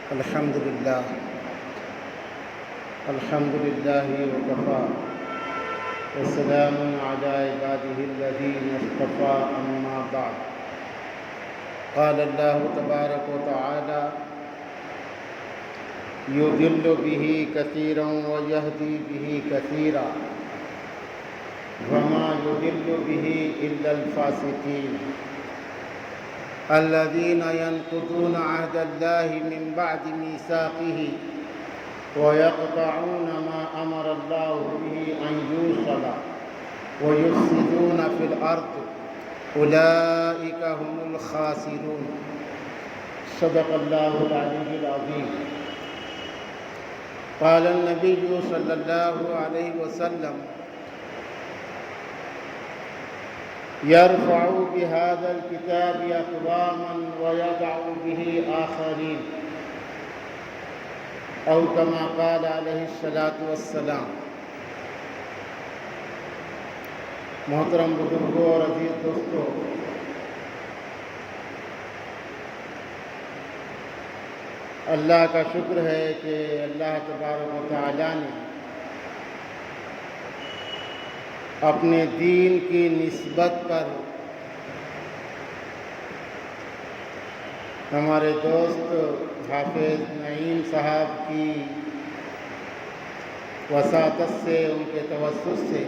الحمد لله وكفى وسلام على عباده الذين اصطفى أما بعد. قال الله تبارك وتعالى: يضل به كثيرا ويهدي به كثيرا وما يضل به إلا الفاسقين الذين ينقضون عهد الله من بعد ميثاقه ويقطعون ما أمر الله به أن يوصل ويفسدون في الأرض أولئك هم الخاسرون. صدق الله العلي العظيم. قال النبي صلى الله عليه وسلم: يرفع بهذا الكتاب أقواما ويضع به آخرين، أو كما قال عليه الصلاة والسلام. محترم بزرگوں اور عزیز دوستوں، اللہ کا شکر ہے کہ اللہ تبارک و تعالیٰ نے اپنے دین کی نسبت پر ہمارے دوست حافظ نعیم صاحب کی وساطت سے، ان کے توسط سے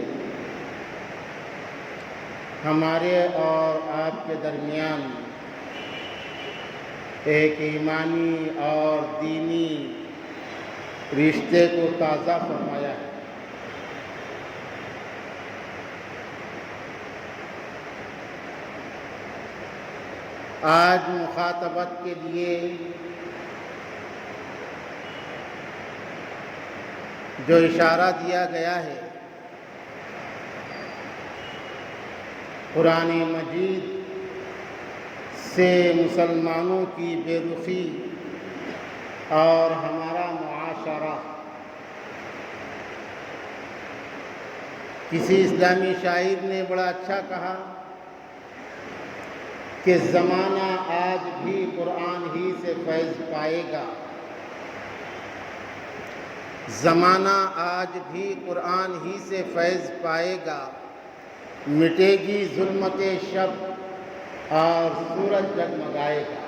ہمارے اور آپ کے درمیان ایک ایمانی اور دینی رشتے کو تازہ فرمایا ہے۔ آج مخاطبت کے لیے جو اشارہ دیا گیا ہے، قرآن مجید سے مسلمانوں کی بے رخی اور ہمارا معاشرہ۔ کسی اسلامی شاعر نے بڑا اچھا کہا کہ زمانہ آج بھی قرآن ہی سے فیض پائے گا، زمانہ آج بھی قرآن ہی سے فیض پائے گا، مٹے گی ظلمت شب اور سورج جگمگائے گا۔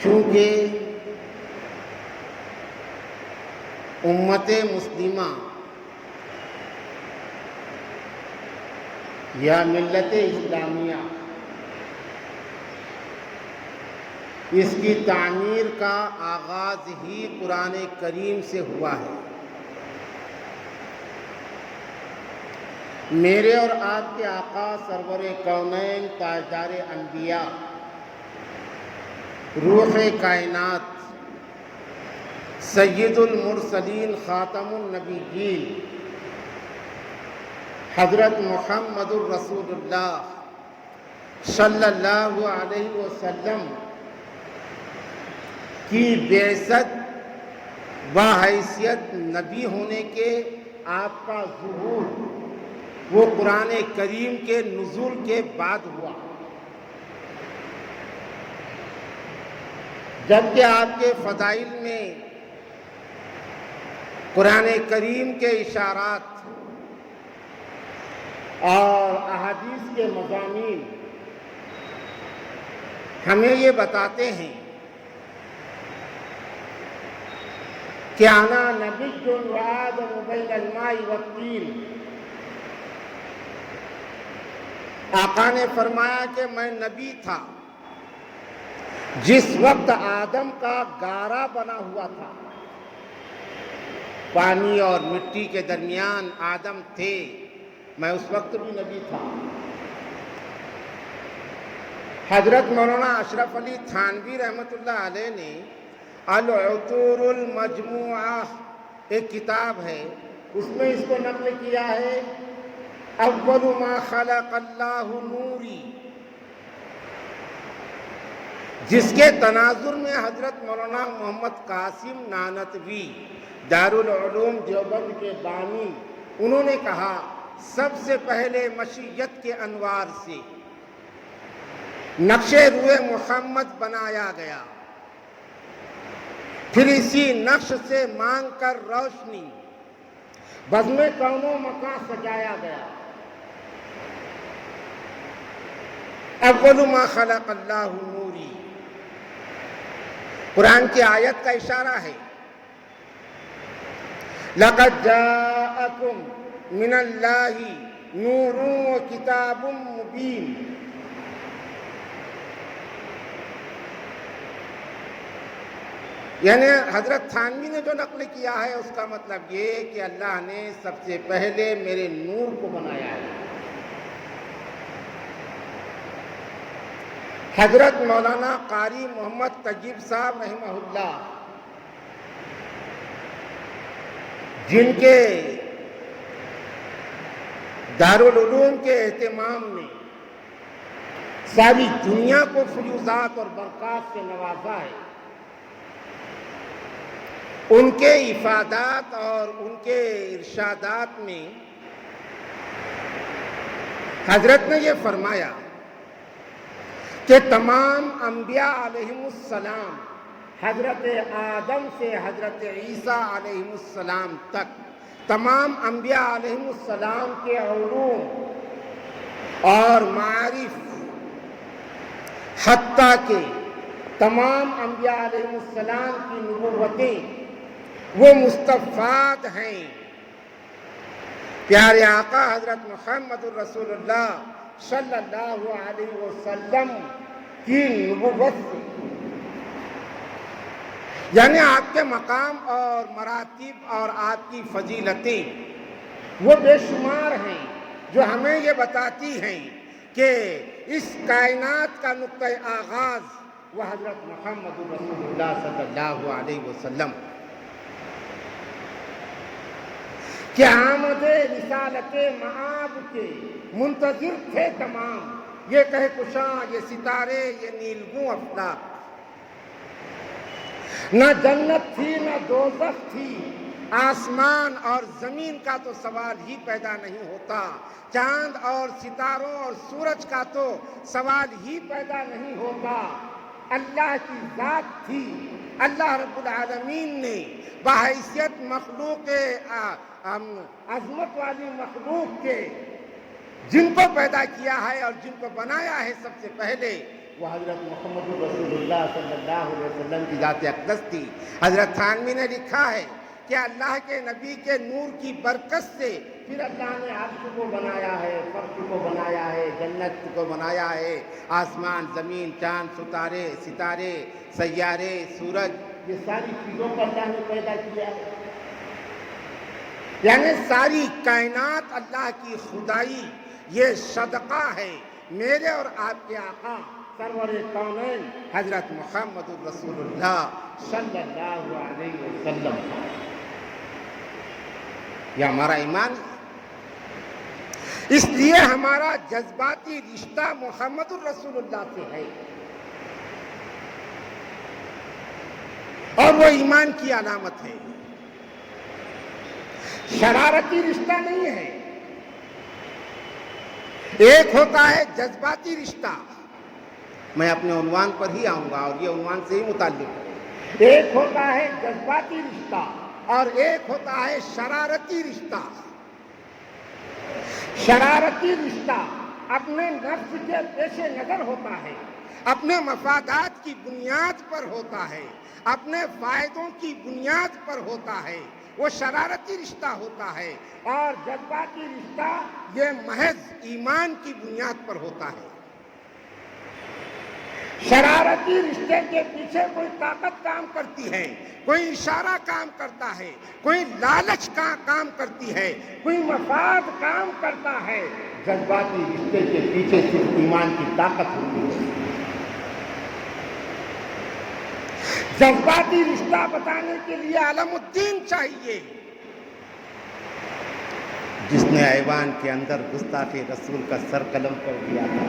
چونکہ امت مسلمہ یا ملت اسلامیہ، اس کی تعمیر کا آغاز ہی قرآن کریم سے ہوا ہے۔ میرے اور آپ کے آقا سرور کونین، تاجدار انبیاء، روح کائنات، سید المرسلین، خاتم النبیین، حضرت محمد الرسول اللہ صلی اللہ علیہ وسلم کی بعثت بحیثیت نبی ہونے کے آپ کا ظہور وہ قرآن کریم کے نزول کے بعد ہوا، جبکہ آپ کے فضائل میں قرآن کریم کے اشارات اور احادیث کے مضامین ہمیں یہ بتاتے ہیں کہ انا نبی وآدم بین الماء والطین۔ آقا نے فرمایا کہ میں نبی تھا جس وقت آدم کا گارا بنا ہوا تھا، پانی اور مٹی کے درمیان آدم تھے، میں اس وقت بھی نبی تھا۔ حضرت مولانا اشرف علی تھانوی رحمۃ اللہ علیہ نے العطور المجموعہ ایک کتاب ہے، اس میں اس کو نقل کیا ہے: اول ما خلق اللہ نوری، جس کے تناظر میں حضرت مولانا محمد قاسم نانوتوی دارالعلوم دیوبند کے بانی، انہوں نے کہا سب سے پہلے مشیت کے انوار سے نقش روئے محمد بنایا گیا، پھر اسی نقش سے مانگ کر روشنی بزم کون و مکان سجایا گیا۔ اول ما خلق اللہ نوری، قرآن کی آیت کا اشارہ ہے، لقد جاءکم من اللہ نور و کتاب مبین۔ یعنی حضرت تھانوی نے جو نقل کیا ہے اس کا مطلب یہ کہ اللہ نے سب سے پہلے میرے نور کو بنایا ہے۔ حضرت مولانا قاری محمد طیب صاحب رحمہ اللہ، جن کے دارالعلوم کے اہتمام میں ساری دنیا کو فیوزات اور برکات سے نوازا ہے، ان کے افادات اور ان کے ارشادات میں حضرت نے یہ فرمایا کہ تمام انبیاء علیہم السلام، حضرت آدم سے حضرت عیسیٰ علیہ السلام تک، تمام انبیاء علیہم السلام کے علوم اور معارف، حتیٰ کہ تمام انبیاء علیہ السلام کی نبوتیں وہ مستفاد ہیں پیارے آقا حضرت محمد الرسول اللہ صلی اللہ علیہ وسلم کی نبوت سے۔ یعنی آپ کے مقام اور مراتب اور آپ کی فضیلتیں وہ بے شمار ہیں، جو ہمیں یہ بتاتی ہیں کہ اس کائنات کا نقطۂ آغاز وہ حضرت محمد الرسول اللہ صلی اللہ علیہ وسلم کہ آمد رسالت معاب کے منتظر تھے تمام، یہ کہکشاں، یہ ستارے، یہ نیلگوں افلاک۔ نہ جنت تھی نہ دوزخ تھی، آسمان اور زمین کا تو سوال ہی پیدا نہیں ہوتا، چاند اور ستاروں اور سورج کا تو سوال ہی پیدا نہیں ہوتا۔ اللہ کی ذات تھی، اللہ رب العالمین نے بحیثیت مخلوق عظمت والی مخلوق کے جن کو پیدا کیا ہے اور جن کو بنایا ہے سب سے پہلے وہ حضرت محمد رسول اللہ صلی اللہ علیہ وسلم کی ذات اقدس تھی۔ حضرت تھانوی نے لکھا ہے کہ اللہ کے نبی کے نور کی برکت سے پھر اللہ نے عرش کو بنایا ہے، فرش کو بنایا ہے، جنت کو بنایا ہے، آسمان، زمین، چاند، ستارے، سیارے، سورج، یہ ساری چیزوں کو اللہ نے پیدا کیا ہے۔ یعنی ساری کائنات اللہ کی خدائی یہ صدقہ ہے میرے اور آپ کے آقا سرور کونین حضرت محمد الرسول اللہ صلی اللہ علیہ وسلم۔ یہ ہمارا ایمان ہے، اس لیے ہمارا جذباتی رشتہ محمد الرسول اللہ سے ہے، اور وہ ایمان کی علامت ہے، شرارتی رشتہ نہیں ہے۔ ایک ہوتا ہے جذباتی رشتہ، میں اپنے عنوان پر ہی آؤں گا اور یہ عنوان سے ہی متعلق ہے۔ ایک ہوتا ہے جذباتی رشتہ اور ایک ہوتا ہے شرارتی رشتہ۔ شرارتی رشتہ اپنے نفس کے پیش نظر ہوتا ہے، اپنے مفادات کی بنیاد پر ہوتا ہے، اپنے فائدوں کی بنیاد پر ہوتا ہے، وہ شرارتی رشتہ ہوتا ہے۔ اور جذباتی رشتہ یہ محض ایمان کی بنیاد پر ہوتا ہے۔ شرارتی رشتے کے پیچھے کوئی طاقت کام کرتی ہے، کوئی اشارہ کام کرتا ہے، کوئی لالچ کا کام کرتی ہے، کوئی مفاد کام کرتا ہے۔ جذباتی رشتے کے پیچھے صرف ایمان کی طاقت ہوتی ہے۔ جذباتی رشتہ بتانے کے لیے علم الدین چاہیے، جس نے ایوان کے اندر گستاخ رسول کا سر قلم کر دیا تھا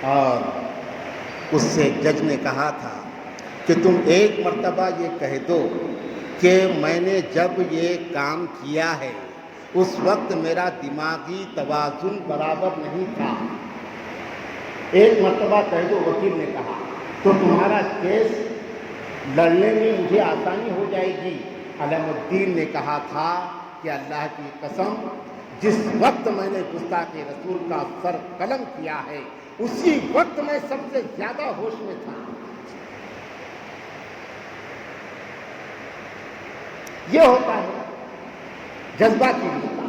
اور اس سے جج نے کہا تھا کہ تم ایک مرتبہ یہ کہہ دو کہ میں نے جب یہ کام کیا ہے اس وقت میرا دماغی توازن برابر نہیں تھا. ایک مرتبہ کہہ دو، وکیل نے کہا، تو تمہارا کیس لڑنے میں مجھے آسانی ہو جائے گی. علم الدین نے کہا تھا کہ اللہ کی قسم، جس وقت میں نے گستاخ رسول کا سر قلم کیا ہے اسی وقت میں سب سے زیادہ ہوش میں تھا. یہ ہوتا ہے جذباتی رشتہ.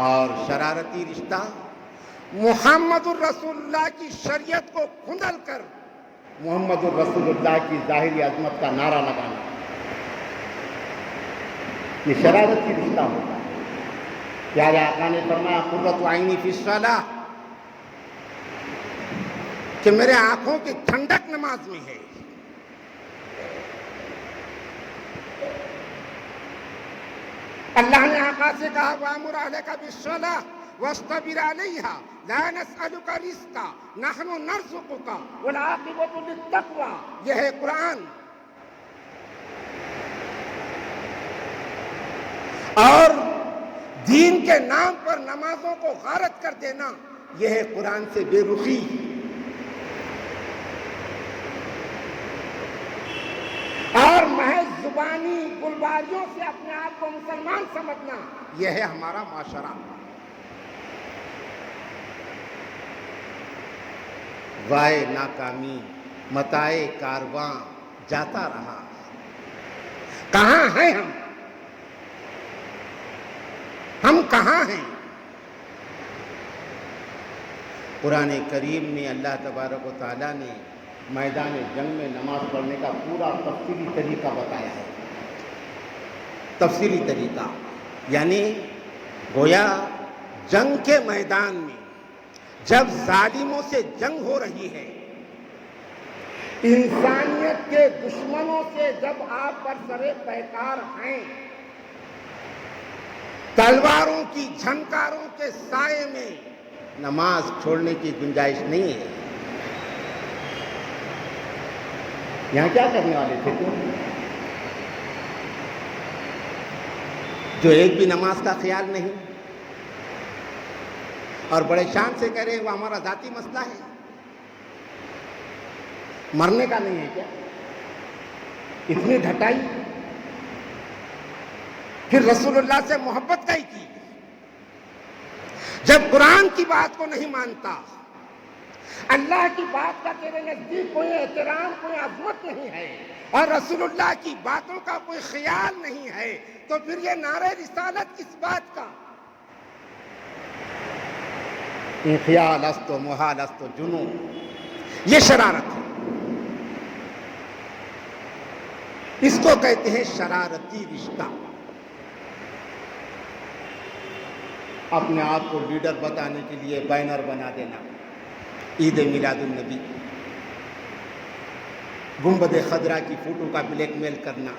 اور شرارتی رشتہ محمد الرسول اللہ کی شریعت کو کھندل کر محمد الرسول اللہ کی ظاہری عظمت کا نعرہ لگانا، یہ شرارتی رشتہ ہوتا ہے. پیارے آقا نے فرمایا قرۃ عینی فی الصلاۃ، کہ میرے آنکھوں کی ٹھنڈک نماز میں ہے. اللہ نے آقا سے کہا وَأْمُرْ أَهْلَكَ بِالصَّلَاةِ وَاصْطَبِرْ عَلَيْهَا لَا نَسْأَلُكَ رِزْقًا نَحْنُ نَرْزُقُكَ وَالْعَاقِبَةُ لِلتَّقْوَىٰ. یہ ہے قرآن. اور دین کے نام پر نمازوں کو غارت کر دینا، یہ ہے قرآن سے بے رخی. اور محض زبانی گلباریوں سے اپنے آپ کو مسلمان سمجھنا، یہ ہے ہمارا معاشرہ. وائے ناکامی متائے کارواں جاتا رہا. کہاں ہیں ہم کہاں ہیں؟ قرآن کریم میں اللہ تبارک و تعالیٰ نے میدان جنگ میں نماز پڑھنے کا پورا تفصیلی طریقہ بتایا ہے. تفصیلی طریقہ یعنی گویا جنگ کے میدان میں جب ظالموں سے جنگ ہو رہی ہے، انسانیت کے دشمنوں سے جب آپ پر سرے پیکار ہیں، تلواروں کی جھنکاروں کے سائے میں نماز چھوڑنے کی گنجائش نہیں ہے. یہاں کیا کرنے والے تھے تم جو ایک بھی نماز کا خیال نہیں، اور بڑے شان سے کہہ رہے ہیں وہ ہمارا ذاتی مسئلہ ہے. مرنے کا نہیں ہے کیا؟ اتنی ڈھٹائی. پھر رسول اللہ سے محبت کا ہی کی. جب قرآن کی بات کو نہیں مانتا، اللہ کی بات کا تیرے نزدیک کوئی احترام، کوئی عظمت نہیں ہے، اور رسول اللہ کی باتوں کا کوئی خیال نہیں ہے، تو پھر یہ نعرہ رسالت کس بات کا؟ خیال است و محال است و جنون، یہ شرارت ہے. اس کو کہتے ہیں شرارتی رشتہ. اپنے آپ کو لیڈر بتانے کے لیے بینر بنا دینا، عید میلاد النبی، گنبد خضرا کی فوٹو کا بلیک میل کرنا.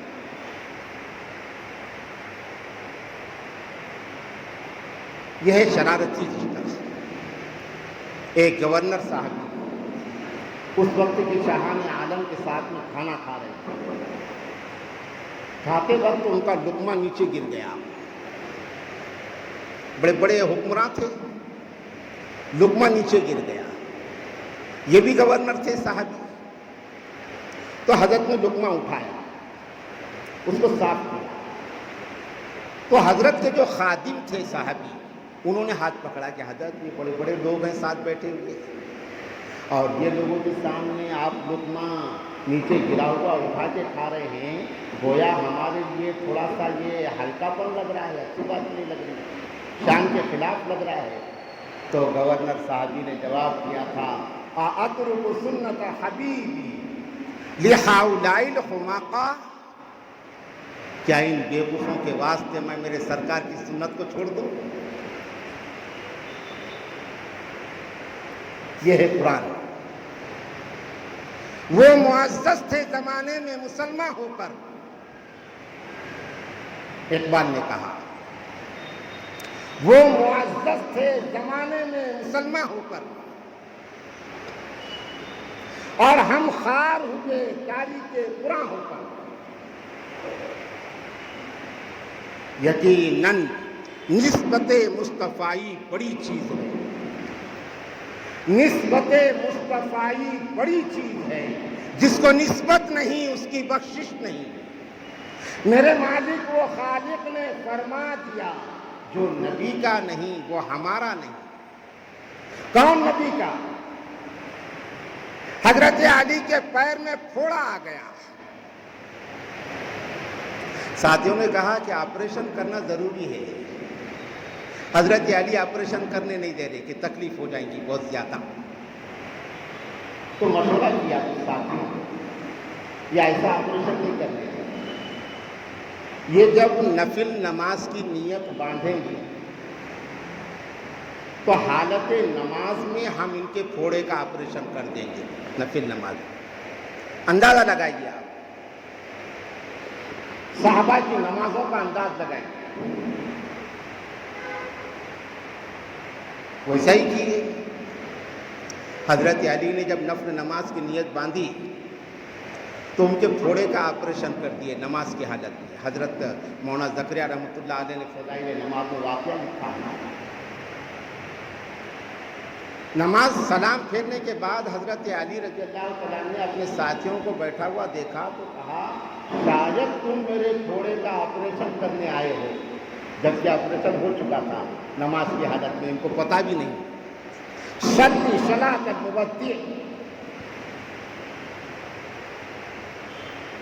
یہ ہے شرارتی رشتہ. ایک گورنر صاحب اس وقت کے شاہان عالم کے ساتھ میں کھانا کھا رہے تھے. کھاتے وقت ان کا لقمہ نیچے گر گیا. بڑے بڑے حکمراں تھے، لقمہ نیچے گر گیا. یہ بھی گورنر تھے صاحبی. تو حضرت نے لقمہ اٹھایا، اس کو صاف کیا. تو حضرت کے جو خادم تھے صاحبی، انہوں نے ہاتھ پکڑا کہ حضرت یہ بڑے بڑے لوگ ہیں ساتھ بیٹھے ہوئے، اور یہ لوگوں کے سامنے آپ لقمہ نیچے گرا ہوا اٹھا کے کھا رہے ہیں، گویا ہمارے لیے تھوڑا سا یہ ہلکا پن لگ رہا ہے، اچھی بات نہیں لگ رہی، شان کے خلاف لگ رہا ہے. تو گورنر صاحبی نے جواب دیا تھا اَأَتْرُكُ سُنَّةَ حَبِيبِي لِهَؤُلَاءِ الْحُمَقَاءِ، کیا ان بیوقوفوں کے واسطے میں میرے سرکار کی سنت کو چھوڑ دوں؟ یہ ہے قرآن. وہ معزز تھے زمانے میں مسلمان ہو کر. اقبال نے کہا وہ معزز تھے زمانے میں مسلمان ہو کر، اور ہم خار ہوئے تاریخ برا ہو کر. یقیناً نسبت مصطفائی بڑی چیز ہے، نسبت مصطفائی بڑی چیز ہے، جس کو نسبت نہیں اس کی بخشش نہیں۔ میرے مالک وہ خالق نے فرما دیا، جو نبی کا نہیں وہ ہمارا نہیں۔ کون نبی کا؟ حضرت علی کے پیر میں پھوڑا آ گیا، ساتھیوں نے کہا کہ آپریشن کرنا ضروری ہے، حضرت علی آپریشن کرنے نہیں دے رہے کہ تکلیف ہو جائیں گی بہت زیادہ۔ تو مشورہ کیا ساتھیوں یہ ایسا آپریشن نہیں کرنے دیں، یہ جب نفل نماز کی نیت باندھیں گے تو حالت نماز میں ہم ان کے پھوڑے کا آپریشن کر دیں گے، نفل نماز۔ اندازہ لگائیے آپ، صحابہ کی نمازوں کا انداز لگائیے، ویسا ہی کیے۔ حضرت علی نے جب نفل نماز کی نیت باندھی تو ان کے پھوڑے کا آپریشن کر دیے نماز کی حالت میں۔ حضرت مولانا زکریا رحمۃ اللہ علیہ نے فضائل نماز میں واقعہ لکھا ہے۔ نماز سلام پھیرنے کے بعد حضرت علی رضی اللہ عنہ نے اپنے ساتھیوں کو بیٹھا ہوا دیکھا تو کہا، شاید تم میرے پھوڑے کا آپریشن کرنے آئے ہو، جبکہ آپریشن ہو چکا تھا نماز کی حالت میں، ان کو پتہ بھی نہیں۔ صلی صلاۃ المبتدع،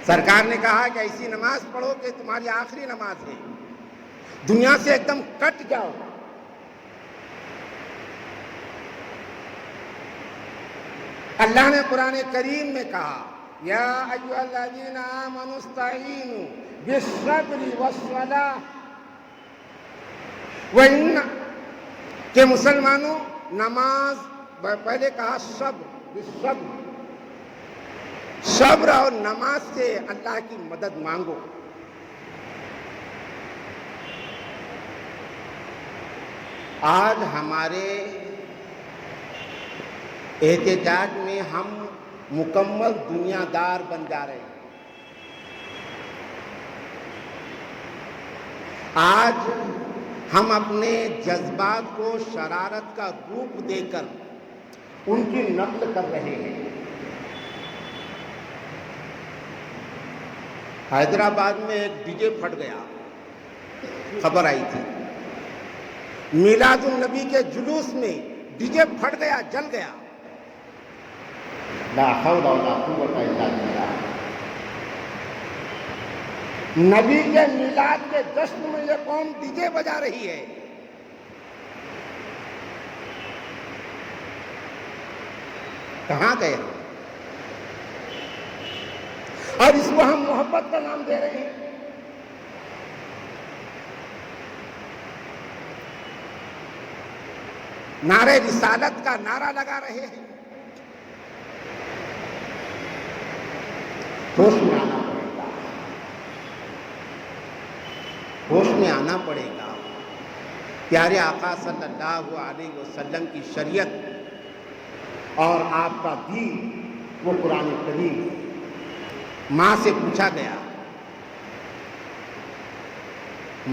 سرکار نے کہا کہ ایسی نماز پڑھو کہ تمہاری آخری نماز ہے، دنیا سے ایک دم کٹ جاؤ۔ اللہ نے قرآن کریم میں کہا، یا ایھا الذین آمنوا استعینوا بالصبر والصلاۃ، وَإِنَّ کہ مسلمانوں نماز، پہلے کہا صبر، بالصبر، صبر اور نماز سے اللہ کی مدد مانگو۔ آج ہمارے احتجاج میں ہم مکمل دنیا دار بن جا رہے ہیں۔ آج ہم اپنے جذبات کو شرارت کا روپ دے کر ان کی نقل کر رہے ہیں۔ حیدرآباد میں ایک ڈی جے پھٹ گیا، خبر آئی تھی، میلاد النبی کے جلوس میں ڈی جے پھٹ گیا، جل گیا۔ لا حول ولا قوت الا باللہ۔ نبی کے میلاد کے جشن میں یہ قوم ڈی جے بجا رہی ہے۔ کہاں گئے ہم؟ اور اس کو ہم محبت کا نام دے رہے ہیں۔ نعرے رسالت کا نعرہ لگا رہے ہیں۔ ہوش میں آنا پڑے گا، ہوش میں آنا پڑے گا۔ پیارے آقا صلی اللہ علیہ وسلم کی شریعت اور آپ کا دین وہ قرآن کریم۔ ماں سے پوچھا گیا،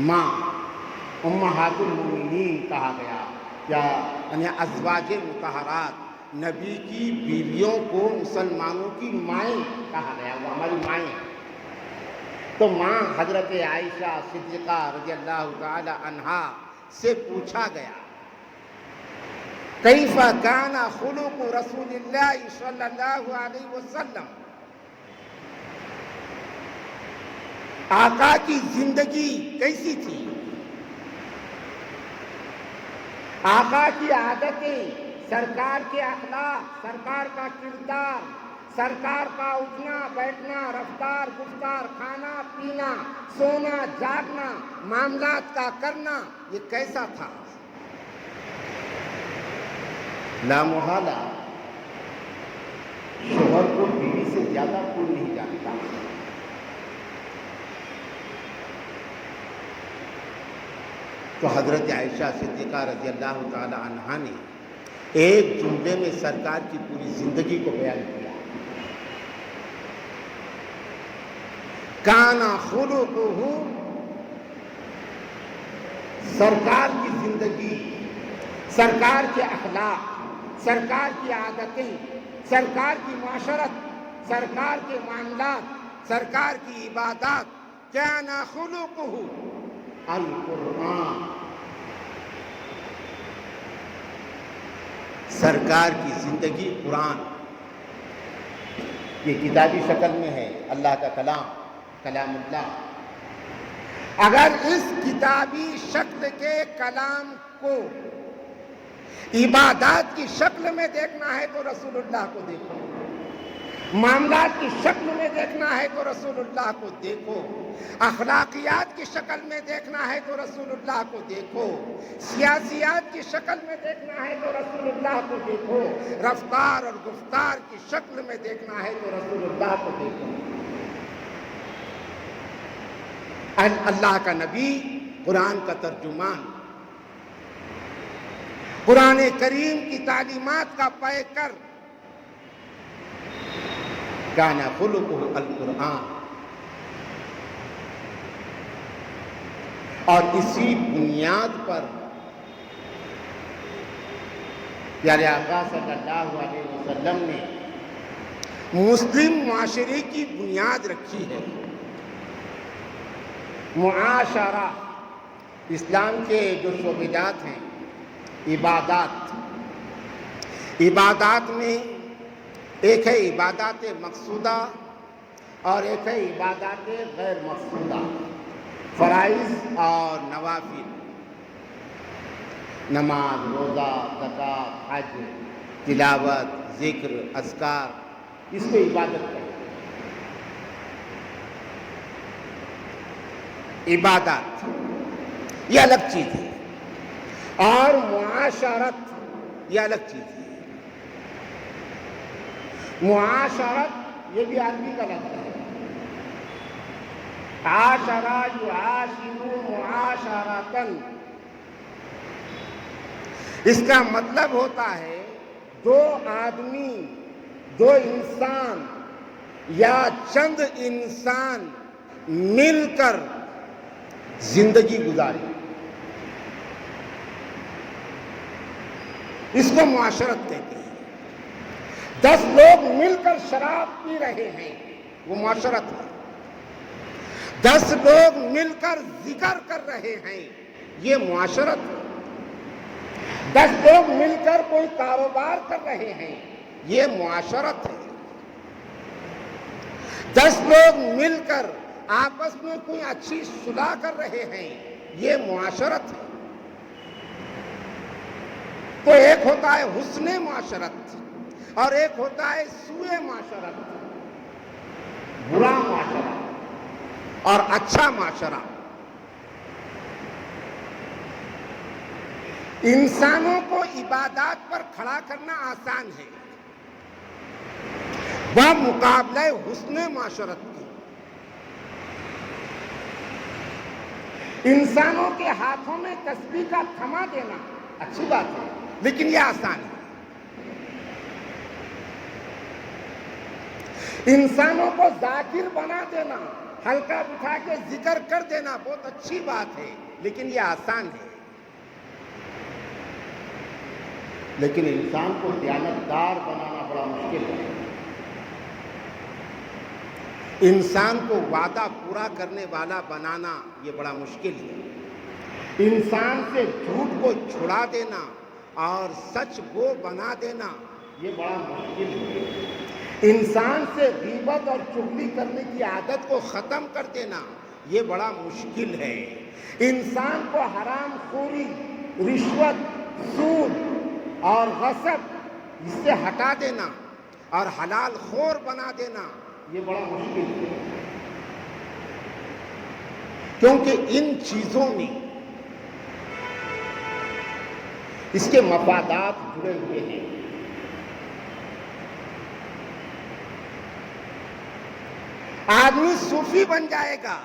ماں امہات المومنین کہا گیا، یعنی ازواج مطہرات، نبی کی بیویوں کو مسلمانوں کی مائیں کہا گیا، وہ ہماری مائیں۔ تو ماں حضرت عائشہ صدیقہ رضی اللہ تعالی عنہا سے پوچھا گیا، کیف کان خلق رسول اللہ صلی اللہ علیہ وسلم، آقا کی زندگی کیسی تھی، آقا کی عادتیں، سرکار کے اخلاق، سرکار کا کردار، سرکار کا اٹھنا بیٹھنا، رفتار گفتار، کھانا پینا، سونا جاگنا، معاملات کا کرنا، یہ کیسا تھا؟ لامحالہ شوہر کو بیوی سے زیادہ کوئی نہیں جانتا۔ تو حضرت عائشہ صدیقہ رضی اللہ تعالی عنہا نے ایک جملے میں سرکار کی پوری زندگی کو بیان کیا، کان خلقہ سرکار کی زندگی، سرکار کے اخلاق، سرکار کی عادتیں، سرکار کی معاشرت، سرکار کے معاملات، سرکار کی عبادات، کان خلقہ القرآن. سرکار کی زندگی قرآن. یہ کتابی شکل میں ہے، اللہ کا کلام، کلام اللہ. اگر اس کتابی شکل کے کلام کو عبادات کی شکل میں دیکھنا ہے تو رسول اللہ کو دیکھو، معاملات کی شکل میں دیکھنا ہے تو رسول اللہ کو دیکھو، اخلاقیات کی شکل میں دیکھنا ہے تو رسول اللہ کو دیکھو، سیاسیات کی شکل میں دیکھنا ہے تو رسول اللہ کو دیکھو، رفتار اور گفتار کی شکل میں دیکھنا ہے تو رسول اللہ کو دیکھو. اللہ کا نبی، قرآن کا ترجمان، قرآن کریم کی تعلیمات کا پیکر، کان خلقہ القرآن. اور اسی بنیاد پر پیارے آقا صلی اللہ علیہ وسلم نے مسلم معاشرے کی بنیاد رکھی ہے. معاشرہ، اسلام کے جو شعبات ہیں، عبادات، عبادات میں ایک ہے عبادات مقصودہ اور ایک ہے عبادات غیر مقصودہ، فرائض اور نوافل، نماز، روزہ، زکوٰۃ، حج، تلاوت، ذکر، اذکار، اس کو عبادت کہتے ہیں. عبادات یہ الگ چیز ہے، اور معاشرت یہ الگ چیز ہے. معاشرت یہ بھی عربی کا لفظ ہے. عاشرہ یعاشر معاشرتاً، اس کا مطلب ہوتا ہے دو آدمی، دو انسان یا چند انسان مل کر زندگی گزاری، اس کو معاشرت کہتے ہیں. 10 لوگ مل کر شراب پی رہے ہیں، وہ معاشرت ہے. 10 لوگ مل کر ذکر کر رہے ہیں، یہ معاشرت ہے. 10 لوگ مل کر کوئی کاروبار کر رہے ہیں، یہ معاشرت ہے. 10 لوگ مل کر آپس میں کوئی اچھی صلح کر رہے ہیں، یہ معاشرت ہے. تو ایک ہوتا ہے حسن معاشرت اور ایک ہوتا ہے سوء معاشرت، برا معاشرہ اور اچھا معاشرہ. انسانوں کو عبادات پر کھڑا کرنا آسان ہے، بمقابلہ حسن معاشرت کی. انسانوں کے ہاتھوں میں تسبیح کا تھما دینا اچھی بات ہے، لیکن یہ آسان ہے. انسانوں کو ذاکر بنا دینا، ہلکا بٹھا کے ذکر کر دینا بہت اچھی بات ہے، لیکن یہ آسان ہے. لیکن انسان کو دیانتدار بنانا بڑا مشکل ہے. انسان کو وعدہ پورا کرنے والا بنانا یہ بڑا مشکل ہے. انسان سے جھوٹ کو چھڑا دینا اور سچ کو بنا دینا یہ بڑا مشکل ہے. انسان سے غیبت اور چغلی کرنے کی عادت کو ختم کر دینا یہ بڑا مشکل ہے. انسان کو حرام خوری، رشوت، سود اور غصب اس سے ہٹا دینا اور حلال خور بنا دینا یہ بڑا مشکل ہے. کیونکہ ان چیزوں میں اس کے مفادات جڑے ہوئے ہیں. آدمی صوفی بن جائے گا،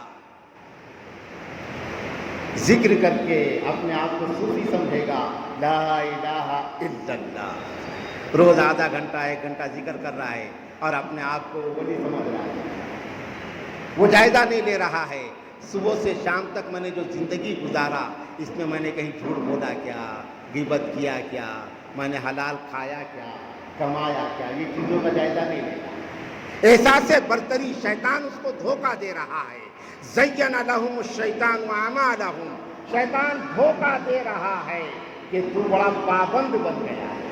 ذکر کر کے اپنے آپ کو صوفی سمجھے گا، لا الہ الا اللہ، روز آدھا گھنٹہ 1 گھنٹہ ذکر کر رہا ہے اور اپنے آپ کو ولی سمجھ رہا ہے. وہ جائزہ نہیں لے رہا ہے صبح سے شام تک میں نے جو زندگی گزارا اس میں میں نے کہیں جھوٹ بولا کیا، غیبت کیا کیا، میں نے حلال کھایا کیا، کمایا کیا، یہ چیزوں کا جائزہ نہیں لیتا۔ احساس برتری، شیطان اس کو دھوکہ دے رہا ہے۔ زین لہم الشیطان اعمالہم، شیطان دھوکہ دے رہا ہے کہ تو بڑا پابند بن گیا ہے،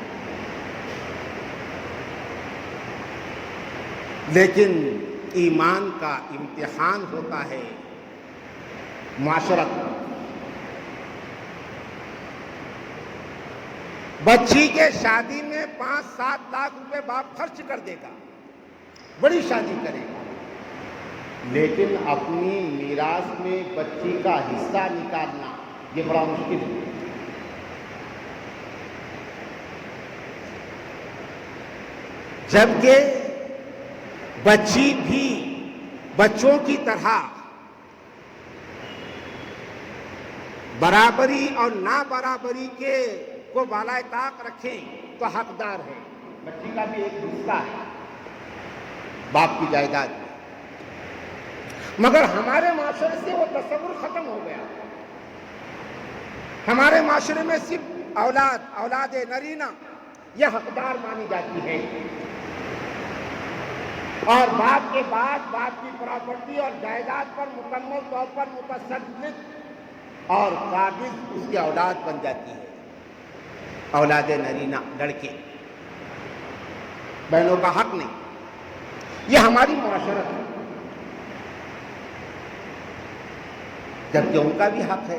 لیکن ایمان کا امتحان ہوتا ہے معاشرت۔ بچی کے شادی میں 5-7 لاکھ روپے باپ خرچ کر دے گا، بڑی شادی کرے گا، لیکن اپنی میراث میں بچی کا حصہ نکالنا یہ بڑا مشکل ہے۔ جبکہ بچی بھی بچوں کی طرح برابری اور نا برابری کے کو بالائے طاق رکھیں تو حقدار ہے، بچی کا بھی ایک حصہ ہے باپ کی جائیداد میں۔ مگر ہمارے معاشرے سے وہ تصور ختم ہو گیا۔ ہمارے معاشرے میں صرف اولاد نرینہ یہ حقدار مانی جاتی ہے، اور باپ کے بعد باپ کی پراپرٹی اور جائیداد پر مکمل طور پر متصرف اور قابض اس کی اولاد بن جاتی ہے، اولاد نرینہ، لڑکے، بہنوں کا حق نہیں۔ یہ ہماری معاشرت ہے، جبکہ ان کا بھی حق ہے۔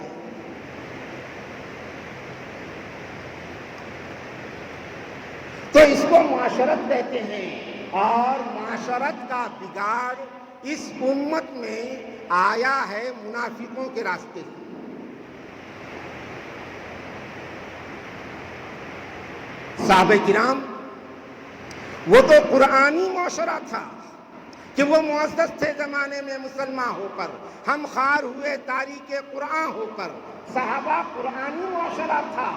تو اس کو معاشرت کہتے ہیں، اور معاشرت کا بگاڑ اس امت میں آیا ہے منافقوں کے راستے سے۔ صحابہ کرام وہ تو قرآنی معاشرہ تھا کہ وہ معزز تھے زمانے میں مسلمان ہو کر، ہم خوار ہوئے تاریخ قرآن ہو کر۔ صحابہ قرآنی معاشرہ تھا،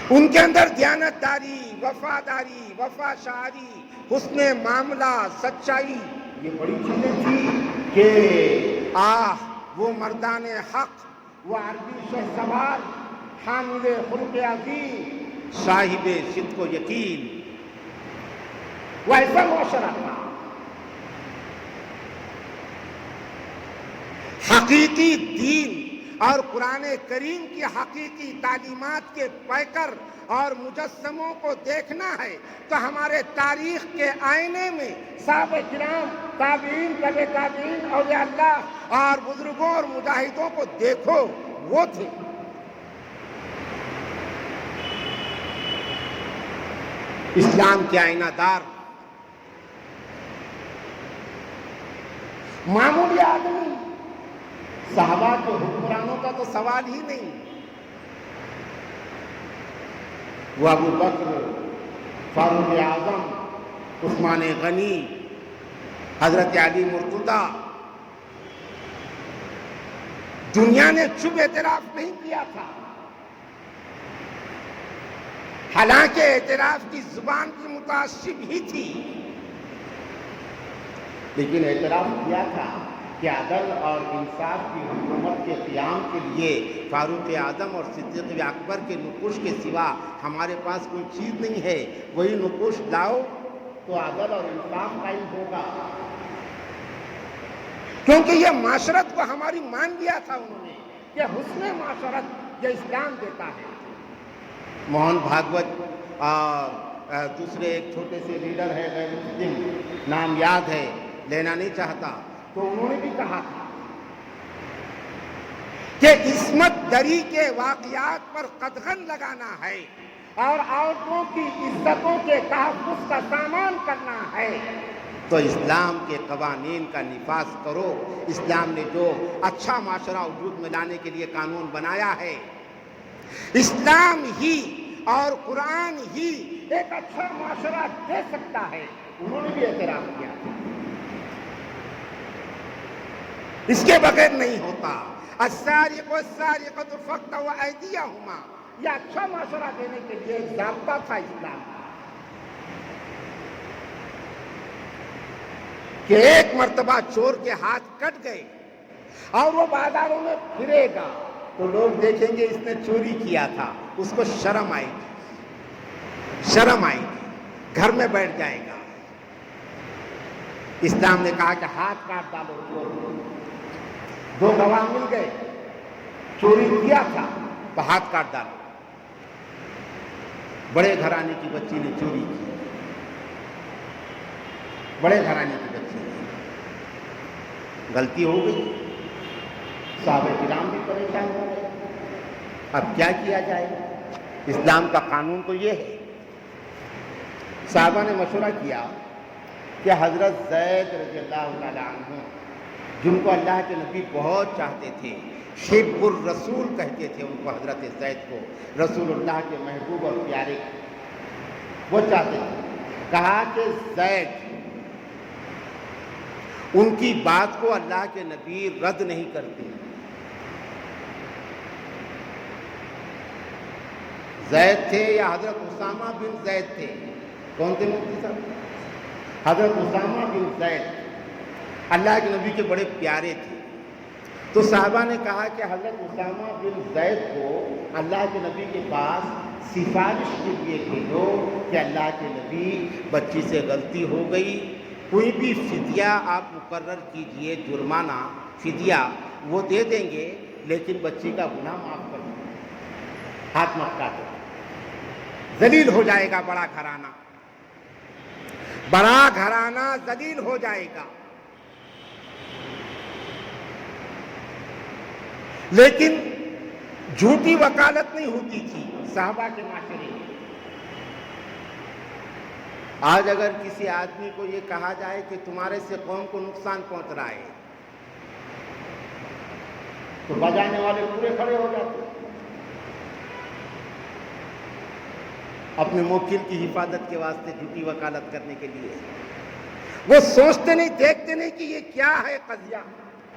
ان کے اندر دیانتداری، وفاداری، وفا شعری، حسن معاملہ، سچائی، یہ بڑی چیزیں تھیں کہ وہ مردان حق، وہ عربی شہسوار، حامل خلق عظیم، صاحب صدق و یقین، وہ ایسا معاشرہ تھا۔ حقیقی دین اور قرآن کریم کی حقیقی تعلیمات کے پیکر اور مجسموں کو دیکھنا ہے تو ہمارے تاریخ کے آئینے میں صحابہ کرام، تابعین، تبع تابعین، اولیاء اللہ اور بزرگوں اور مجاہدوں کو دیکھو، وہ تھے۔ اسلام کے آئینہ دار معمولی آدمی، صحابہ کے حکمرانوں کا تو سوال ہی نہیں۔ وہ ابو بکر، فاروق اعظم، عثمان غنی، حضرت علی مرتضیٰ، دنیا نے چپ اعتراف نہیں کیا تھا، حالانکہ اعتراف کی زبان کی متعصب ہی تھی، لیکن اعتراف کیا تھا کہ عدل اور انصاف کی حکومت کے قیام کے لیے فاروق اعظم اور صدیق اکبر کے نقوش کے سوا ہمارے پاس کوئی چیز نہیں ہے، وہی نقوش لاؤ تو عدل اور انصاف قائم ہوگا۔ کیونکہ یہ معاشرت کو ہماری مان لیا تھا انہوں نے کہ حسن معاشرت یہ اسلام دیتا ہے۔ موہن بھاگوت اور دوسرے ایک چھوٹے سے لیڈر ہے غیر مسلم، نام یاد ہے، لینا نہیں چاہتا، تو انہوں نے بھی کہا تھا کہ عصمت دری کے واقعات پر قدغن لگانا ہے اور عورتوں کی عزتوں کے تحفظ کا سامان کرنا ہے تو اسلام کے قوانین کا نفاذ کرو۔ اسلام نے جو اچھا معاشرہ وجود میں لانے کے لیے قانون بنایا ہے، اسلام ہی اور قرآن ہی ایک اچھا معاشرہ دے سکتا ہے، انہوں نے بھی اعتراف کیا، اس کے بغیر نہیں ہوتا۔ السارق والسارقۃ فاقطعوا ایدیہما، یہ اچھا معاشرہ دینے کے لیے ایک ضابطہ تھا اسلام کا کہ ایک مرتبہ چور کے ہاتھ کٹ گئے اور وہ بازاروں میں پھرے گا تو لوگ دیکھیں گے اس نے چوری کیا تھا، اس کو شرم آئے گی، شرم آئے گی، گھر میں بیٹھ جائے گا۔ اسلام نے کہا کہ ہاتھ کاٹ ڈالو چور کو۔ دو گواہ مل گئے، چوری کیا تھا تو ہاتھ کاٹ ڈالو۔ بڑے گھرانے کی بچی نے چوری کی، بڑے گھرانے کی بچی نے، غلطی ہو گئی، صحابہ کرام بھی پریشان ہو گئے، اب کیا کیا جائے؟ اسلام کا قانون تو یہ ہے۔ صحابہ نے مشورہ کیا کہ حضرت زید رضی اللہ تعالیٰ عنہ، جن کو اللہ کے نبی بہت چاہتے تھے، حب الرسول کہتے تھے ان کو، حضرت زید کو، رسول اللہ کے محبوب اور پیارے، وہ چاہتے تھے، کہا کہ زید، ان کی بات کو اللہ کے نبی رد نہیں کرتے۔ زید تھے یا حضرت اسامہ بن زید تھے؟ کون تھے مفتی صاحب؟ حضرت اسامہ بن زید اللہ کے نبی کے بڑے پیارے تھے۔ تو صحابہ نے کہا کہ حضرت اسامہ بن زید کو اللہ کے نبی کے پاس سفارش کے لیے بھیجو کہ اللہ کے نبی، بچی سے غلطی ہو گئی، کوئی بھی فدیہ آپ مقرر کیجئے، جرمانہ فدیہ وہ دے دیں گے، لیکن بچی کا گناہ معاف کر دیں، ہاتھ مت کاٹو۔ ذلیل ہو جائے گا بڑا گھرانہ، بڑا گھرانہ ذلیل ہو جائے گا۔ لیکن جھوٹی وکالت نہیں ہوتی تھی صحابہ کے معاشرے میں۔ آج اگر کسی آدمی کو یہ کہا جائے کہ تمہارے سے قوم کو نقصان پہنچ رہا ہے تو بجانے والے پورے کھڑے ہو جاتے، اپنے موکل کی حفاظت کے واسطے جھوٹی وکالت کرنے کے لیے۔ وہ سوچتے نہیں، دیکھتے نہیں کہ یہ کیا ہے قضیہ،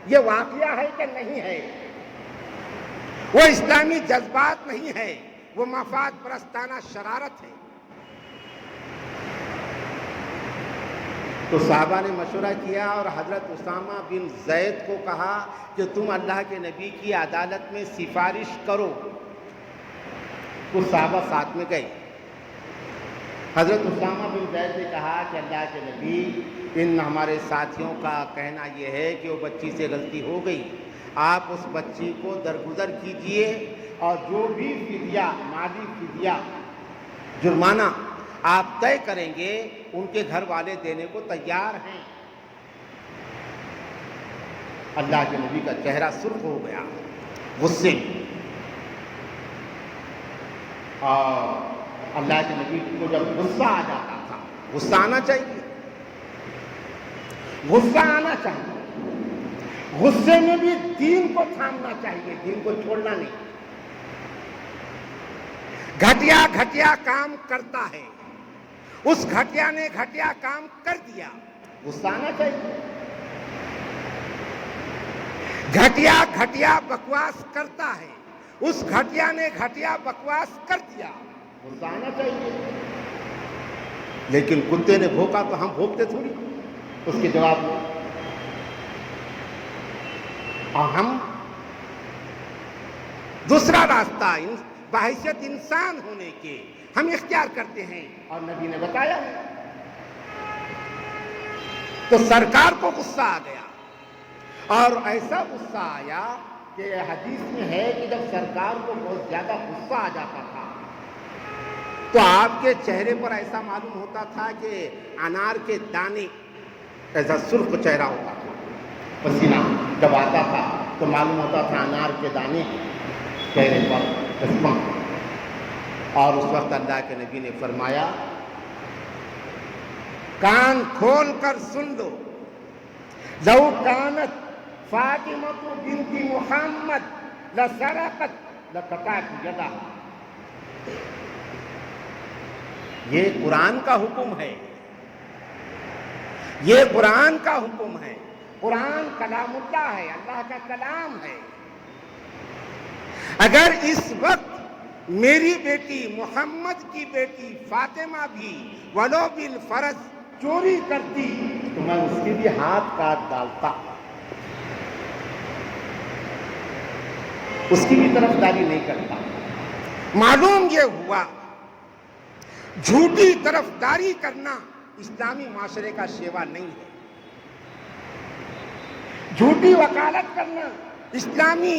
یہ واقعہ ہے کہ نہیں ہے، وہ اسلامی جذبات نہیں ہے، وہ مفاد پرستانہ شرارت ہے۔ تو صحابہ نے مشورہ کیا اور حضرت اسامہ بن زید کو کہا کہ تم اللہ کے نبی کی عدالت میں سفارش کرو۔ کچھ صحابہ ساتھ میں گئے۔ حضرت اسامہ بن زید نے کہا کہ اللہ کے نبی، ان ہمارے ساتھیوں کا کہنا یہ ہے کہ وہ بچی سے غلطی ہو گئی، آپ اس بچی کو درگزر کیجئے اور جو بھی فدیہ، مالی فدیہ، جرمانہ آپ طے کریں گے ان کے گھر والے دینے کو تیار ہیں۔ اللہ کے نبی کا چہرہ سرخ ہو گیا غصے میں، اور اللہ کے نبی کو جب غصہ آ جاتا تھا، غصہ آنا چاہیے، غصہ آنا چاہیے، غصے میں بھی دین کو تھامنا چاہیے، دین کو چھوڑنا نہیں۔ گھٹیا گھٹیا کام کرتا ہے، اس گھٹیا نے گھٹیا کام کر دیا، غصہ آنا چاہیے۔ گھٹیا گھٹیا بکواس کرتا ہے، اس گھٹیا نے گھٹیا بکواس کر دیا، غصہ آنا چاہیے۔ لیکن کتے نے بھوکا تو ہم بھوکتے تھوڑی اس کے جواب میں، اور ہم دوسرا راستہ بحیثیت انسان ہونے کے ہم اختیار کرتے ہیں، اور نبی نے بتایا ہے۔ تو سرکار کو غصہ آ گیا، اور ایسا غصہ آیا کہ حدیث میں ہے کہ جب سرکار کو بہت زیادہ غصہ آ جاتا تھا تو آپ کے چہرے پر ایسا معلوم ہوتا تھا کہ انار کے دانے، ایسا سرخ چہرہ ہوتا تھا، پسینہ جب آتا تھا تو معلوم ہوتا تھا انار کے دانے چہرے پر چشمہ۔ اور اس وقت اللہ کے نبی نے فرمایا، کان کھول کر سن لو، لو کانت فاطمہ بنت محمد لسرقت لقطعت یدہ۔ یہ قرآن کا حکم ہے، یہ قرآن کا حکم ہے، قرآن کلام اللہ ہے، اللہ کا کلام ہے۔ اگر اس وقت میری بیٹی محمد کی بیٹی فاطمہ بھی ولو بالفرض چوری کرتی تو میں اس کے بھی ہاتھ کاٹ ڈالتا۔ اس کی بھی طرفداری نہیں کرتا۔ معلوم یہ ہوا جھوٹی طرفداری کرنا اسلامی معاشرے کا شیوا نہیں ہے، جھوٹی وکالت کرنا اسلامی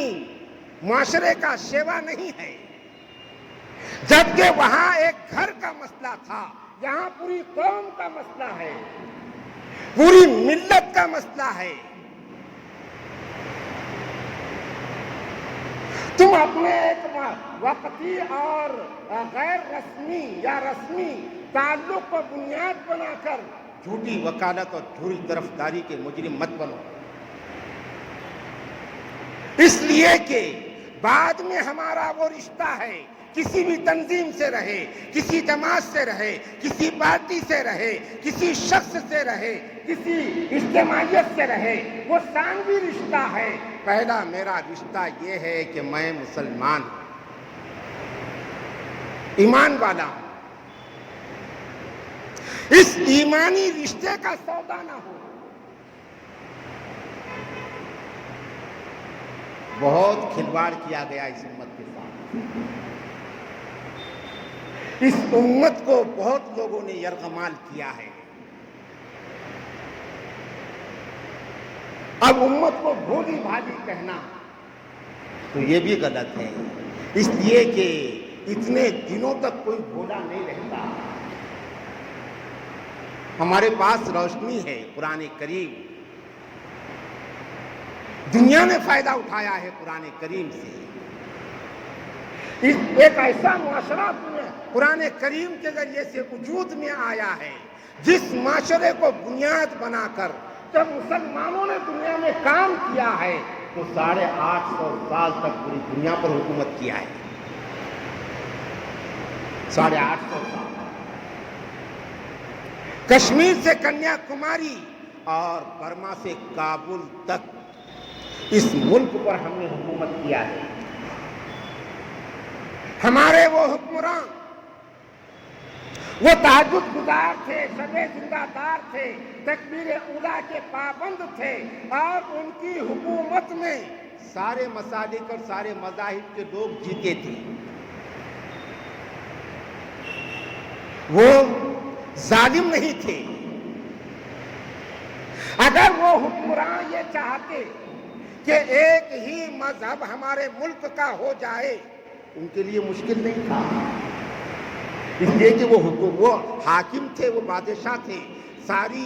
معاشرے کا شیوا نہیں ہے۔ جبکہ وہاں ایک گھر کا مسئلہ تھا، یہاں پوری قوم کا مسئلہ ہے، پوری ملت کا مسئلہ ہے۔ تم اپنے ایک وقتی اور غیر رسمی یا رسمی تعلق کو بنیاد بنا کر جھوٹی وکالت اور جھوٹی طرفداری کے مجرم مت بنو، اس لیے کہ بعد میں ہمارا وہ رشتہ ہے، کسی بھی تنظیم سے رہے، کسی جماعت سے رہے، کسی پارٹی سے رہے، کسی شخص سے رہے، کسی اجتماعیت سے رہے، وہ ثانوی رشتہ ہے۔ پہلا میرا رشتہ یہ ہے کہ میں مسلمان ہوں، ایمان والا ہوں، اس ایمانی رشتے کا سودا نہ ہو۔ بہت کھلواڑ کیا گیا اس امت کے ساتھ، اس امت کو بہت لوگوں نے یرغمال کیا ہے۔ اب امت کو بھولی بھالی کہنا تو یہ بھی غلط ہے، اس لیے کہ اتنے دنوں تک کوئی بھولا نہیں رہتا۔ ہمارے پاس روشنی ہے، قرآن کریم، دنیا نے فائدہ اٹھایا ہے قرآن کریم سے۔ ایک ایسا معاشرہ قرآن کریم کے ذریعے سے وجود میں آیا ہے جس معاشرے کو بنیاد بنا کر جب مسلمانوں نے دنیا میں کام کیا ہے تو 850 سال تک پوری دنیا پر حکومت کیا ہے۔ 850 سال کشمیر سے کنیا کماری اور برما سے کابل تک اس ملک پر ہم نے حکومت کیا ہے۔ ہمارے وہ حکمران وہ تہجد گزار تھے، شب زندہ دار تھے، تکبیر اولیٰ کے پابند تھے، اور ان کی حکومت میں سارے مسالک اور سارے مذاہب کے لوگ جیتے تھے۔ وہ ظالم نہیں تھے۔ اگر وہ حکمران یہ چاہتے کہ ایک ہی مذہب ہمارے ملک کا ہو جائے، ان کے لیے مشکل نہیں تھا، اس لیے کہ وہ حاکم تھے، وہ بادشاہ تھے۔ ساری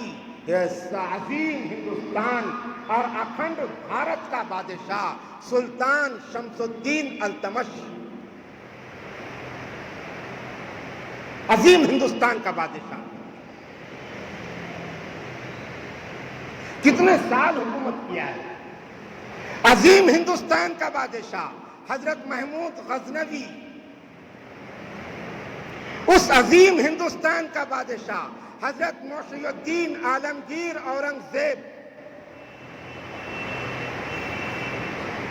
عظیم ہندوستان اور اکھنڈ بھارت کا بادشاہ سلطان شمس الدین التمش، عظیم ہندوستان کا بادشاہ، کتنے سال حکومت کیا ہے۔ عظیم ہندوستان کا بادشاہ حضرت محمود غزنوی، اس عظیم ہندوستان کا بادشاہ حضرت محی الدین عالمگیر اورنگزیب،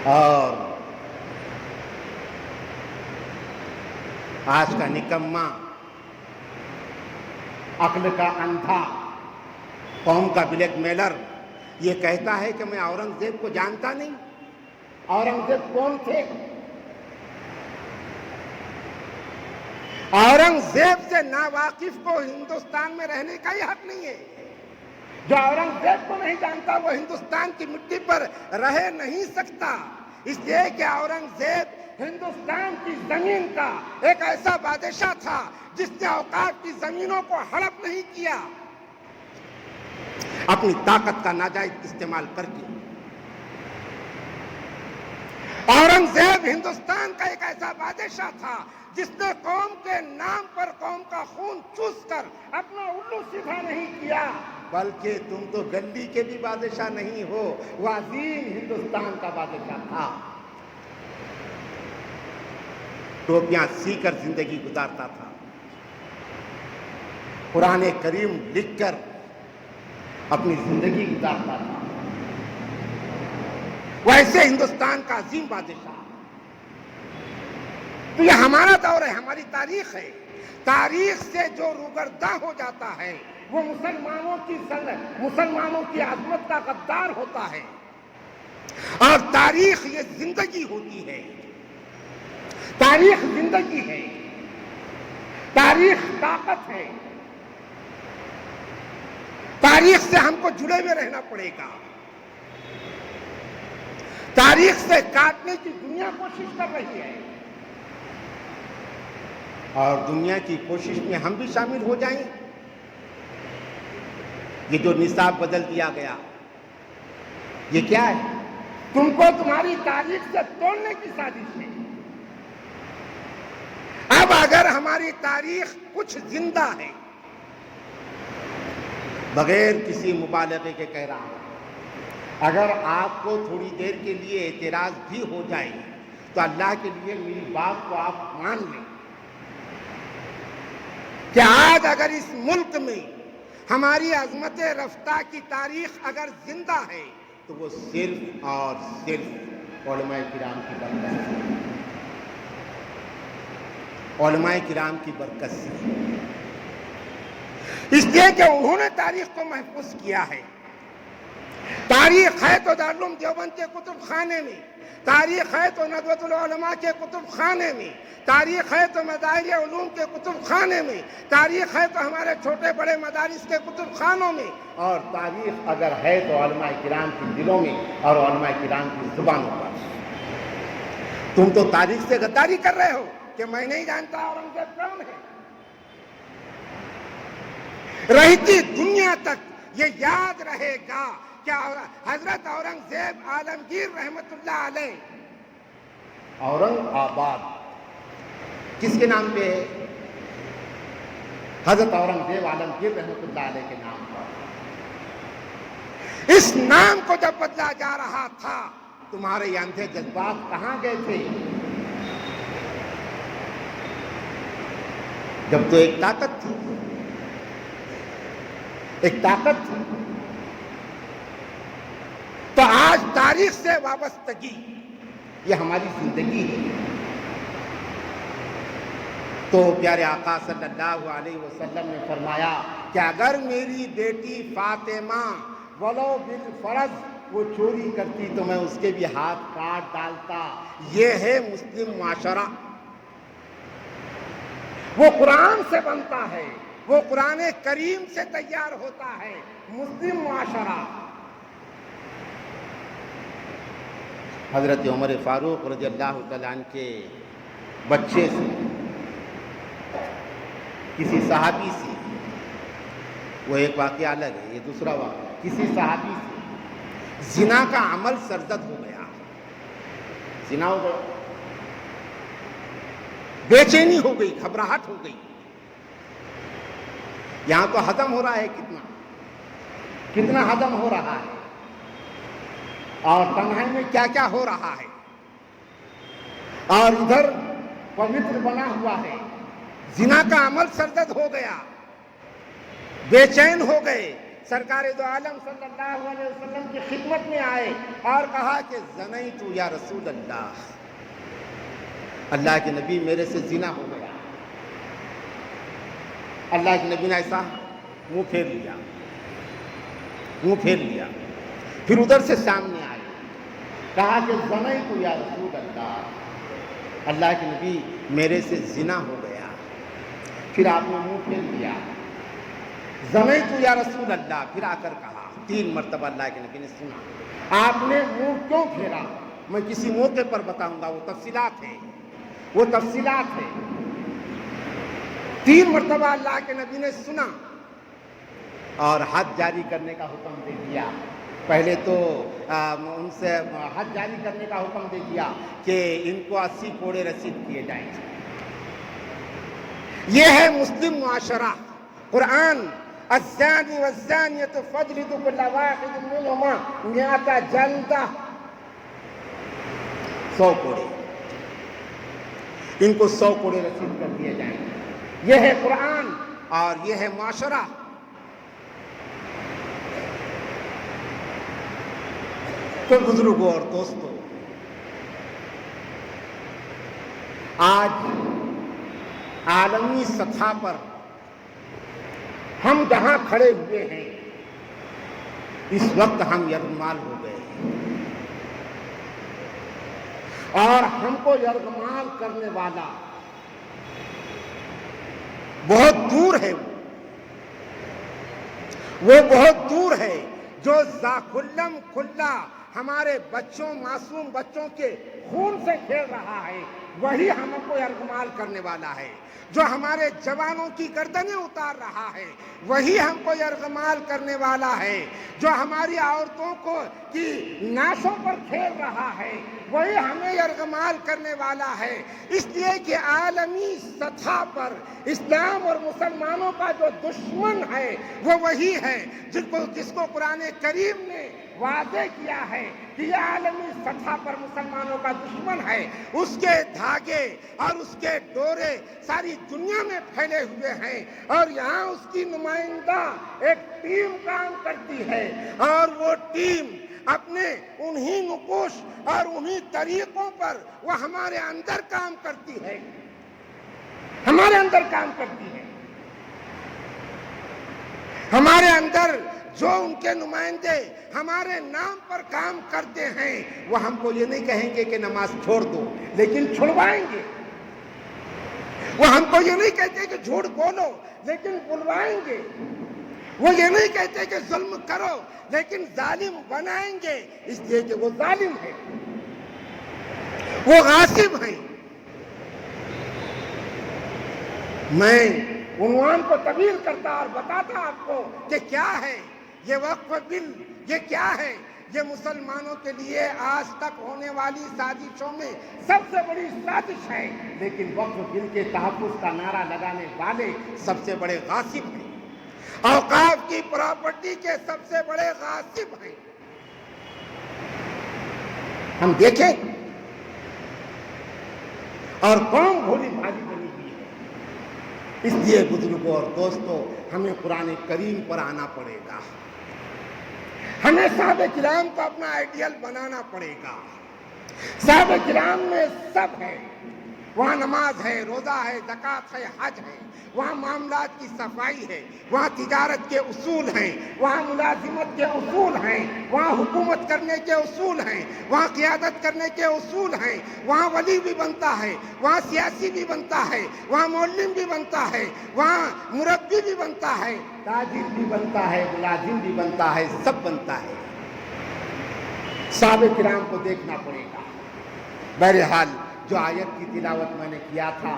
اور آج کا نکما، عقل کا اندھا، قوم کا بلیک میلر یہ کہتا ہے کہ میں اورنگزیب کو جانتا نہیں۔ اورنگزیب کون تھے؟ اورنگزیب سے ناواقف کو ہندوستان میں رہنے کا ہی حق نہیں ہے۔ جو اورنگزیب کو نہیں جانتا وہ ہندوستان کی مٹی پر رہ نہیں سکتا، اس لیے کہ اورنگزیب ہندوستان کی زمین کا ایک ایسا بادشاہ تھا جس نے اوقاف کی زمینوں کو ہڑپ نہیں کیا، اپنی طاقت کا ناجائز استعمال کر کے۔ اورنگزیب ہندوستان کا ایک ایسا بادشاہ تھا جس نے قوم کے نام پر قوم کا خون چوس کر اپنا الو سیدھا نہیں کیا، بلکہ تم تو گلی کے بھی بادشاہ نہیں ہو، وہ عظیم ہندوستان کا بادشاہ تھا۔ ٹوپیاں سی کر زندگی گزارتا تھا، قرآن کریم لکھ کر اپنی زندگی گزارتا تھا۔ ویسے ہندوستان کا عظیم بادشاہ، تو یہ ہمارا دور ہے، ہماری تاریخ ہے۔ تاریخ سے جو روگرداں ہو جاتا ہے وہ مسلمانوں کی عظمت کا غدار ہوتا ہے، اور تاریخ یہ زندگی ہوتی ہے۔ تاریخ زندگی ہے، تاریخ طاقت ہے، تاریخ سے ہم کو جڑے ہوئے رہنا پڑے گا. تاریخ سے کاٹنے کی دنیا کوشش کر رہی ہے، اور دنیا کی کوشش میں ہم بھی شامل ہو جائیں. یہ جو نصاب بدل دیا گیا، یہ کیا ہے؟ تم کو تمہاری تاریخ سے توڑنے کی سازش ہے. اب اگر ہماری تاریخ کچھ زندہ ہے، بغیر کسی مبالغے کے کہہ رہا ہوں، اگر آپ کو تھوڑی دیر کے لیے اعتراض بھی ہو جائے تو اللہ کے لیے میری بات کو آپ مان لیں کہ آج اگر اس ملک میں ہماری عظمت رفتہ کی تاریخ اگر زندہ ہے تو وہ صرف اور صرف علماء کرام کی برکت سے، علماء کرام کی برکت سے. اس لیے کہ انہوں نے تاریخ کو محفوظ کیا ہے. تاریخ ہے تو دارالعلوم دیوبند کے کتب خانے میں، تاریخ ہے تو ندوۃ العلماء کے کتب خانے میں، تاریخ ہے تو مظاہر علوم کے کتب خانے میں، تاریخ ہے تو ہمارے چھوٹے بڑے مدارس کے کتب خانوں میں، اور تاریخ اگر ہے تو علماء کرام کے دلوں میں اور علماء کرام کی زبانوں پر. تم تو تاریخ سے غداری کر رہے ہو کہ میں نہیں جانتا اورنگزیب کون ہے. رہتی دنیا تک یہ یاد رہے گا کہ حضرت اورنگزیب عالمگیر رحمت اللہ علیہ، اورنگ آباد کس کے نام پہ ہے؟ حضرت اورنگزیب عالمگیر رحمت اللہ علیہ کے نام پر. اس نام کو جب بدلا جا رہا تھا، تمہارے یہ اندھے جذبات کہاں گئے تھے؟ جب تو ایک طاقت تھی، ایک طاقت تھی. تو آج تاریخ سے وابستگی یہ ہماری زندگی ہے. تو پیارے آقا صلی اللہ علیہ وسلم نے فرمایا کہ اگر میری بیٹی فاطمہ ولو بالفرض وہ چوری کرتی تو میں اس کے بھی ہاتھ کاٹ ڈالتا. یہ ہے مسلم معاشرہ. وہ قرآن سے بنتا ہے، وہ قرآن کریم سے تیار ہوتا ہے مسلم معاشرہ. حضرت عمر فاروق رضی اللہ تعالیٰ عنہ کے بچے سے، کسی صحابی سے، وہ ایک واقعہ الگ ہے، یہ دوسرا واقعہ، کسی صحابی سے زنا کا عمل سرزد ہو گیا. زنا ہو گیا، بے چینی ہو گئی، گھبراہٹ ہو گئی. یہاں تو ہضم ہو رہا ہے، کتنا ہضم ہو رہا ہے، اور تنہائی میں کیا کیا ہو رہا ہے، اور ادھر پوتر بنا ہوا ہے. زنا کا عمل سرزد ہو گیا، بے چین ہو گئے. سرکار دو عالم صلی اللہ علیہ وسلم کی خدمت میں آئے اور کہا کہ زنیت یا رسول اللہ، اللہ کے نبی میرے سے زنا ہو گیا. اللہ کے نبی نے ایسا منہ پھیر لیا. پھر ادھر سے سامنے آئے، کہا کہ زنیت یا رسول اللہ، اللہ کے نبی میرے سے زنا ہو گیا. پھر آپ نے منہ پھیر لیا، زنیت یا رسول اللہ. پھر آ کر کہا 3 مرتبہ. اللہ کے نبی نے سنا. آپ نے منہ کیوں پھیرا میں کسی موقع پر بتاؤں گا، وہ تفصیلات ہیں. 3 مرتبہ اللہ کے نبی نے سنا اور حد جاری کرنے کا حکم دے دیا. پہلے تو ان سے حد جاری کرنے کا حکم دے دیا کہ ان کو 80 کوڑے رسید کیے جائیں. یہ ہے مسلم معاشرہ. قرآن الزانی والزانیۃ فاجلدوا کل واحد منہما 100 جلدہ، 100 کوڑے، ان کو 100 کوڑے رسید کر دیے جائیں. یہ ہے قرآن اور یہ ہے معاشرہ. تو بزرگوں اور دوستوں، آج عالمی سطح پر ہم جہاں کھڑے ہوئے ہیں، اس وقت ہم یرغمال ہو گئے. اور ہم کو یرغمال کرنے والا بہت دور ہے، وہ بہت دور ہے جو کھلم کھلا ہمارے بچوں، معصوم بچوں کے خون سے کھیل رہا ہے، وہی ہم کو یرغمال کرنے والا ہے۔ جو ہمارے جوانوں کی گردنیں اتار رہا ہے، وہی ہم کو یرغمال کرنے والا ہے۔ جو ہماری عورتوں کو کی ناسوں پر کھیل رہا ہے، وہی ہمیں یرغمال کرنے والا ہے۔ اس لیے کہ عالمی سطح پر اسلام اور مسلمانوں کا جو دشمن ہے وہ وہی ہے جس کو قرآن کریم نے واضح کیا ہے کہ یہ عالمی سطح پر مسلمانوں کا دشمن ہے۔ اس کے دھاگے اور اس کے ڈورے ساری دنیا میں پھیلے ہوئے ہیں، اور یہاں اس کی نمائندہ ایک ٹیم کام کرتی ہے، اور وہ ٹیم اپنے انہی نقوش اور انہی طریقوں پر وہ ہمارے اندر کام کرتی ہے، ہمارے اندر کام کرتی ہے۔ ہمارے اندر جو ان کے نمائندے ہمارے نام پر کام کرتے ہیں، وہ ہم کو یہ نہیں کہیں گے کہ نماز چھوڑ دو، لیکن چھڑوائیں گے۔ وہ ہم کو یہ نہیں کہتے کہ جھوٹ بولو، لیکن بلوائیں گے۔ وہ یہ نہیں کہتے کہ ظلم کرو، لیکن ظالم بنائیں گے، اس لیے کہ وہ ظالم ہے، وہ غاصب ہیں۔ میں عنوان کو طویل کرتا اور بتاتا آپ کو کہ کیا ہے یہ وقف بل، یہ کیا ہے؟ یہ مسلمانوں کے لیے آج تک ہونے والی سازشوں میں سب سے بڑی سازش ہے، لیکن وقف بل کے تحفظ کا نعرہ لگانے والے سب سے بڑے غاصب ہیں، اوقاف کی پراپرٹی کے سب سے بڑے غاصب ہیں۔ ہم دیکھیں اور قوم بھولی بھالی بنی ہوئی ہے۔ اس لیے بزرگوں اور دوستوں، ہمیں قرآن کریم پر آنا پڑے گا، ہمیں صحابہ کرام کو اپنا آئیڈیل بنانا پڑے گا۔ صحابہ کرام میں سب ہے، وہاں نماز ہے، روزہ ہے، زکوٰۃ ہے، حج ہے، وہاں معاملات کی صفائی ہے، وہاں تجارت کے اصول ہیں، وہاں ملازمت کے اصول ہیں، وہاں حکومت کرنے کے اصول ہیں، وہاں قیادت کرنے کے اصول ہیں، وہاں ولی بھی بنتا ہے، وہاں سیاسی بھی بنتا ہے، وہاں معلم بھی بنتا ہے، وہاں مربی بھی بنتا ہے، تاجر بھی بنتا ہے، ملازم بھی بنتا ہے، سب بنتا ہے۔ صحابہ کرام کو دیکھنا پڑے گا۔ بہرحال جو آیت کی تلاوت میں نے کیا تھا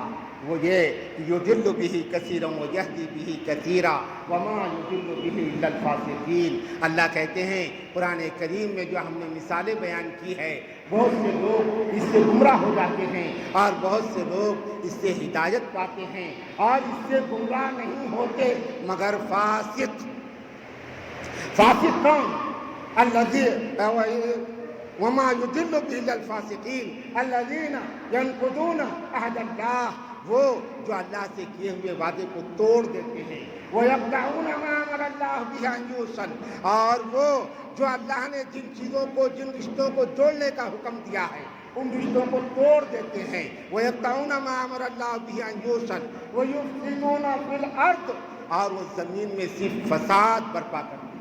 وہ یہ کہ یضل بہ کثیرا ویہدی بہ کثیرا وما یضل بہ الا الفاسقین۔ اللہ کہتے ہیں قرآن کریم میں جو ہم نے مثالیں بیان کی ہے، بہت سے لوگ اس سے گمراہ ہو جاتے ہیں اور بہت سے لوگ اس سے ہدایت پاتے ہیں، اور اس سے گمراہ نہیں ہوتے مگر فاسق۔ فاسق کون؟ الذی وما يضل به الا الفاسقين الذين ينقضون عهد اللہ، وہ جو اللہ سے کیے ہوئے وعدے کو توڑ دیتے ہیں، وَيَقْطَعُونَ مَا أَمَرَ اللَّهُ بِهِ أَن يُوصَلَ، اور وہ جو اللہ نے جن چیزوں کو، جن رشتوں کو جوڑنے کا حکم دیا ہے ان رشتوں کو توڑ دیتے ہیں، وَيَقْطَعُونَ مَا أَمَرَ اللَّهُ بِهِ أَن يُوصَلَ وَيُفْسِدُونَ فِي الْأَرْضِ، اور وہ زمین میں صرف فساد برپا کرتے ہیں۔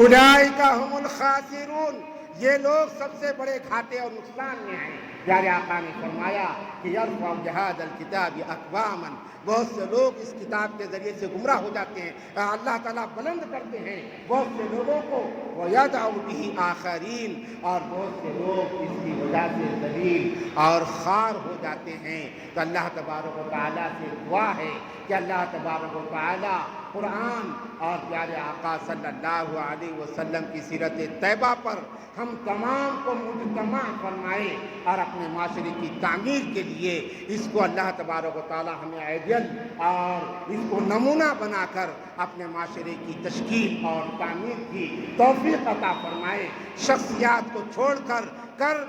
اولئک هم الخاسرون، یہ لوگ سب سے بڑے گھاٹے اور نقصان میں ہیں۔ پیارے آقا نے فرمایا کہ یرفع بہذا الکتاب اقواما، بہت سے لوگ اس کتاب کے ذریعے سے گمراہ ہو جاتے ہیں، اللہ تعالیٰ بلند کرتے ہیں بہت سے لوگوں کو، وَيَدْعُ بِهِ آخَرِينَ، اور بہت سے لوگ اس کی وجہ سے ذلیل اور خوار ہو جاتے ہیں۔ تو اللہ تبارک و تعالیٰ سے دعا ہے کہ اللہ تبارک و تعالیٰ قرآن اور پیارے آقا صلی اللہ علیہ وسلم کی سیرت طیبہ پر ہم تمام کو مجتمع فرمائے، اور اپنے معاشرے کی تعمیر کے لیے اس کو اللہ تبارک و تعالیٰ ہمیں آئیڈیل اور اس کو نمونہ بنا کر اپنے معاشرے کی تشکیل اور تعمیر کی توفیق عطا فرمائے۔ شخصیات کو چھوڑ کر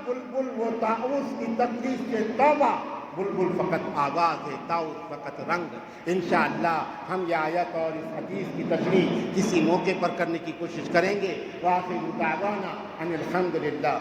بلبل و طاؤس کی تقدیس سے توبہ، بلبل فقط آواز ہے، طاؤس فقط رنگ۔ انشاءاللہ ہم یہ آیت اور اس حدیث کی تشریح کسی موقع پر کرنے کی کوشش کریں گے۔ وآخر دعوانا ان الحمدللہ۔